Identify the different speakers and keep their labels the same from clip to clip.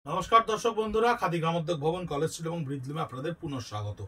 Speaker 1: নমস্কার দর্শক বন্ধুরা, খাদি গ্রামোদ্যোগ ভবন, কলেজ স্ট্রিট এবং ব্রিজলুমে আপনাদের পুনঃস্বাগত।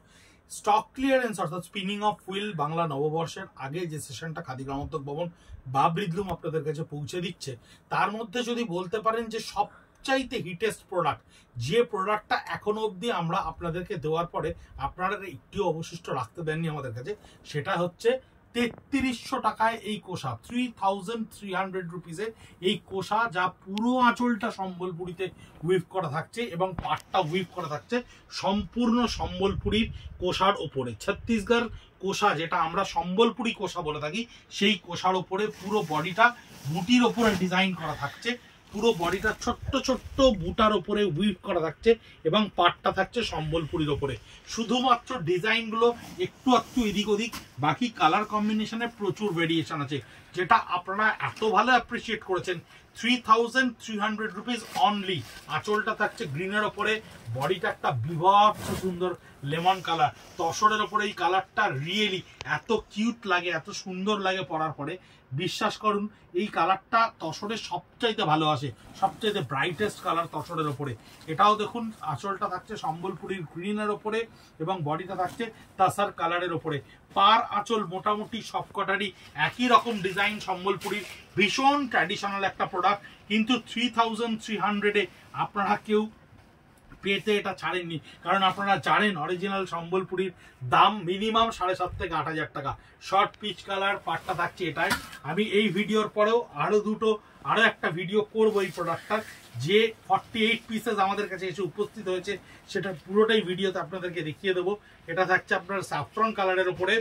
Speaker 1: স্টক ক্লিয়ারেন্স অর্থাৎ স্পিনিং অফ হুইল বাংলা নববর্ষের আগে যে সেশনটা খাদি গ্রামোদ্যোগ ভবন বা ব্রিজলুম আপনাদের কাছে পৌঁছে দিচ্ছে, তার মধ্যে যদি বলতে পারেন যে সবচাইতে হিটেস্ট প্রোডাক্ট, যে প্রোডাক্টটা এখনো অবধি আমরা আপনাদেরকে দেওয়ার পরে আপনারা একটিও অবশিষ্ট রাখতে দেননি আমাদের কাছে, সেটা হচ্ছে 3300 টাকায় এই কোষা, 3300 রুপিসে এই কোষা, যা পুরো আঁচলটা সম্বলপুরীতে উইভ করা থাকছে এবং পাটটা উইভ করা থাকছে সম্পূর্ণ সম্বলপুরীর কোষার ওপরে। ছত্তিশগড় কোষা, যেটা আমরা সম্বলপুরী কোষা বলে থাকি, সেই কোষার ওপরে পুরো বডিটা বুটির ওপরে ডিজাইন করা থাকছে, পুরো বডিটা ছোট্ট ছোট্ট বুটার ওপরে উইভ করা থাকছে এবং পাটটা থাকছে সম্বলপুরীর ওপরে। শুধুমাত্র ডিজাইনগুলো একটু একটু এদিক ওদিক, বাকি কালার কম্বিনেশনে প্রচুর ভেরিয়েশন আছে, যেটা আপনারা এত ভালো অ্যাপ্রিসিয়েট করেছেন। 3300 রুপিস অনলি। আঁচলটা থাকছে গ্রিনের ওপরে, বডিটা একটা বিভৎস সুন্দর লেমন কালার, তসরের ওপরে এই কালারটা রিয়েলি এত কিউট লাগে, এত সুন্দর লাগে পরার পরে। বিশ্বাস করুন, এই কালারটা তসরের সবচাইতে ভালো আসে, সবচাইতে ব্রাইটেস্ট কালার তসরের ওপরে। এটাও দেখুন, আঁচলটা থাকছে সম্বলপুরীর গ্রিনের ওপরে এবং বডিটা থাকছে তাসার কালারের ওপরে। পার আঁচল মোটামুটি সবকটারই একই রকম ডিজাইন সম্বলপুরীর, ভীষণ ট্র্যাডিশনাল একটা প্রোডাক্ট। কিন্তু 3300-এ আপনারা কেউ পেতে এটা ছাড়েননি, কারণ আপনারা জানেন অরিজিনাল সম্বলপুরীর দাম মিনিমাম 7,500 থেকে 8,000 টাকা। শর্ট পিচ কালার পাটটা থাকছে এটাই। আমি এই ভিডিওর পরেও আরো একটা ভিডিও করবো এই প্রোডাক্টটার, যে 48 পিসেস আমাদের কাছে এসে উপস্থিত হয়েছে, সেটা পুরোটাই ভিডিওতে আপনাদেরকে দেখিয়ে দেবো। এটা থাকছে আপনার স্যাফরন কালারের উপরে,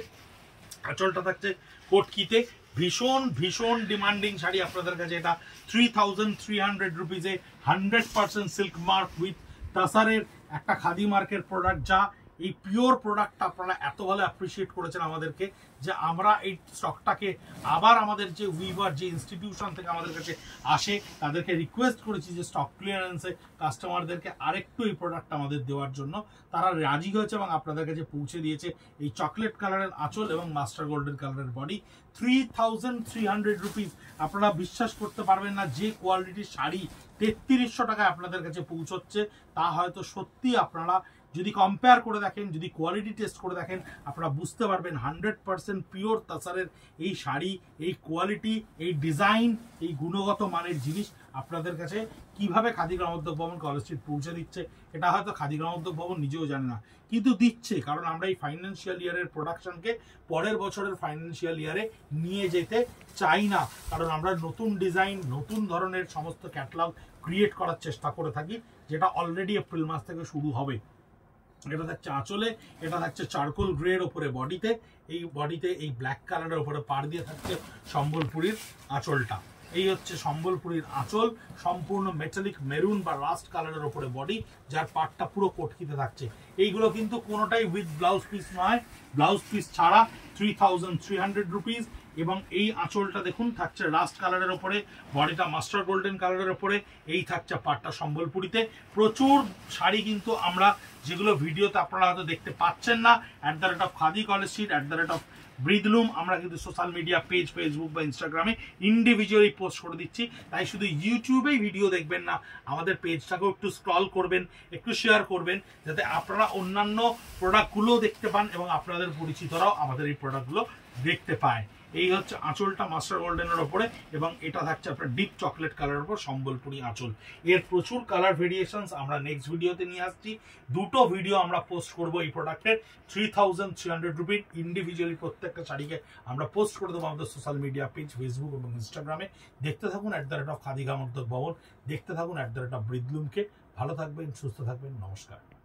Speaker 1: আঁচলটা থাকছে কটকিতে। ভীষণ ভীষণ ডিমান্ডিং শাড়ি আপনাদের কাছে এটা। 3300 রুপিসে 100% সিল্ক মার্ক উইথ তাসারের একটা খাদি মার্কের প্রোডাক্ট, যা এই পিওর প্রোডাক্টটা আপনারা এত ভালো অ্যাপ্রিসিয়েট করেছেন আমাদেরকে, যে আমরা এই স্টকটাকে আবার আমাদের যে উইভার, যে ইনস্টিটিউশন থেকে আমাদের কাছে আসে, তাদেরকে রিকোয়েস্ট করেছি যে স্টক ক্লিয়ারেন্সে কাস্টমারদেরকে আরেকটু এই প্রোডাক্টটা আমাদের দেওয়ার জন্য। তারা রাজি হয়েছে এবং আপনাদের কাছে পৌঁছে দিয়েছে এই চকলেট কালারের আঁচল এবং মাস্টার গোল্ডেন কালারের বডি। 3300 রুপিস। আপনারা বিশ্বাস করতে পারবেন না, যে কোয়ালিটির শাড়ি 3300 টাকায় আপনাদের কাছে পৌঁছচ্ছে, তা হয়তো সত্যি আপনারা যদি কম্পেয়ার করে দেখেন, যদি কোয়ালিটি টেস্ট করে দেখেন, আপনারা বুঝতে পারবেন 100% পিওর তাসারের এই শাড়ি, এই কোয়ালিটি, এই ডিজাইন, এই গুণগত মানের জিনিস আপনাদের কাছে কিভাবে খাদি গ্রামোদ্যোগ ভবন, কলেজ স্ট্রিট পৌঁছে দিচ্ছে, এটা হয়তো খাদি গ্রামোদ্যোগ ভবন নিজেও জানে না, কিন্তু দিচ্ছে। কারণ আমরা এই ফাইন্যান্সিয়াল ইয়ারের প্রোডাকশনকে পরের বছরের ফাইন্যান্সিয়াল ইয়ারে নিয়ে যেতে চাই না, কারণ আমরা নতুন ডিজাইন, নতুন ধরনের সমস্ত ক্যাটালগ ক্রিয়েট করার চেষ্টা করে থাকি, যেটা অলরেডি এপ্রিল মাস থেকে শুরু হবে। এটা থাকছে আঁচলে, এটা থাকছে চারকোল গ্রের ওপরে বডিতে, এই বডিতে এই ব্ল্যাক কালারের উপরে পাড় দিয়ে থাকছে সম্বলপুরীর আঁচলটা। এই হচ্ছে সম্বলপুরীর আঁচল, সম্পূর্ণ মেটালিক মেরুন বা রাস্ট কালারের উপরে বডি, যার পাটটা পুরো কটকিতে থাকছে। এইগুলো কিন্তু কোনোটাই উইথ ব্লাউজ পিস নয়, ব্লাউজ পিস ছাড়া 3300 রুপিস। এবং এই আঁচলটা দেখুন থাকছে রাস্ট কালারের ওপরে, বডিটা মাস্টার গোল্ডেন কালারের ওপরে, এই থাকছে পাটটা সম্বলপুরীতে। প্রচুর শাড়ি কিন্তু আমরা, যেগুলো ভিডিওতে আপনারা হয়তো দেখতে পাচ্ছেন না, @খাদি কলেজ স্ট্রিট, ব্রিজলুম, আমরা কিন্তু সোশ্যাল মিডিয়া পেজ, ফেসবুক বা ইনস্টাগ্রামে ইন্ডিভিজুয়ালি পোস্ট করে দিচ্ছি। তাই শুধু ইউটিউবেই ভিডিও দেখবেন না, আমাদের পেজটাকেও একটু স্ক্রল করবেন, একটু শেয়ার করবেন, যাতে আপনারা অন্যান্য প্রোডাক্টগুলো দেখতে পান এবং আপনাদের পরিচিতরাও আমাদের এই প্রোডাক্টগুলো দেখতে পায়। এই হচ্ছে আঁচলটা মাস্টার গোল্ডেনের ওপরে, এবং এটা থাকছে আপনার ডিপ চকলেট কালারের উপর সম্বলপুরী আঁচল। এর প্রচুর কালার ভেরিয়েশনস আমরা নেক্সট ভিডিওতে নিয়ে আসছি। দুটো ভিডিও আমরা পোস্ট করব এই প্রোডাক্টের। 3300 রুপি ইন্ডিভিজুয়ালি প্রত্যেকটা শাড়িকে আমরা পোস্ট করে দেবো আমাদের সোশ্যাল মিডিয়া পেজ, ফেসবুক এবং ইনস্টাগ্রামে। দেখতে থাকুন @খাদি গ্রামোদ্যোগ ভবন, দেখতে থাকুন @ব্রিজলুমকে। ভালো থাকবেন, সুস্থ থাকবেন, নমস্কার।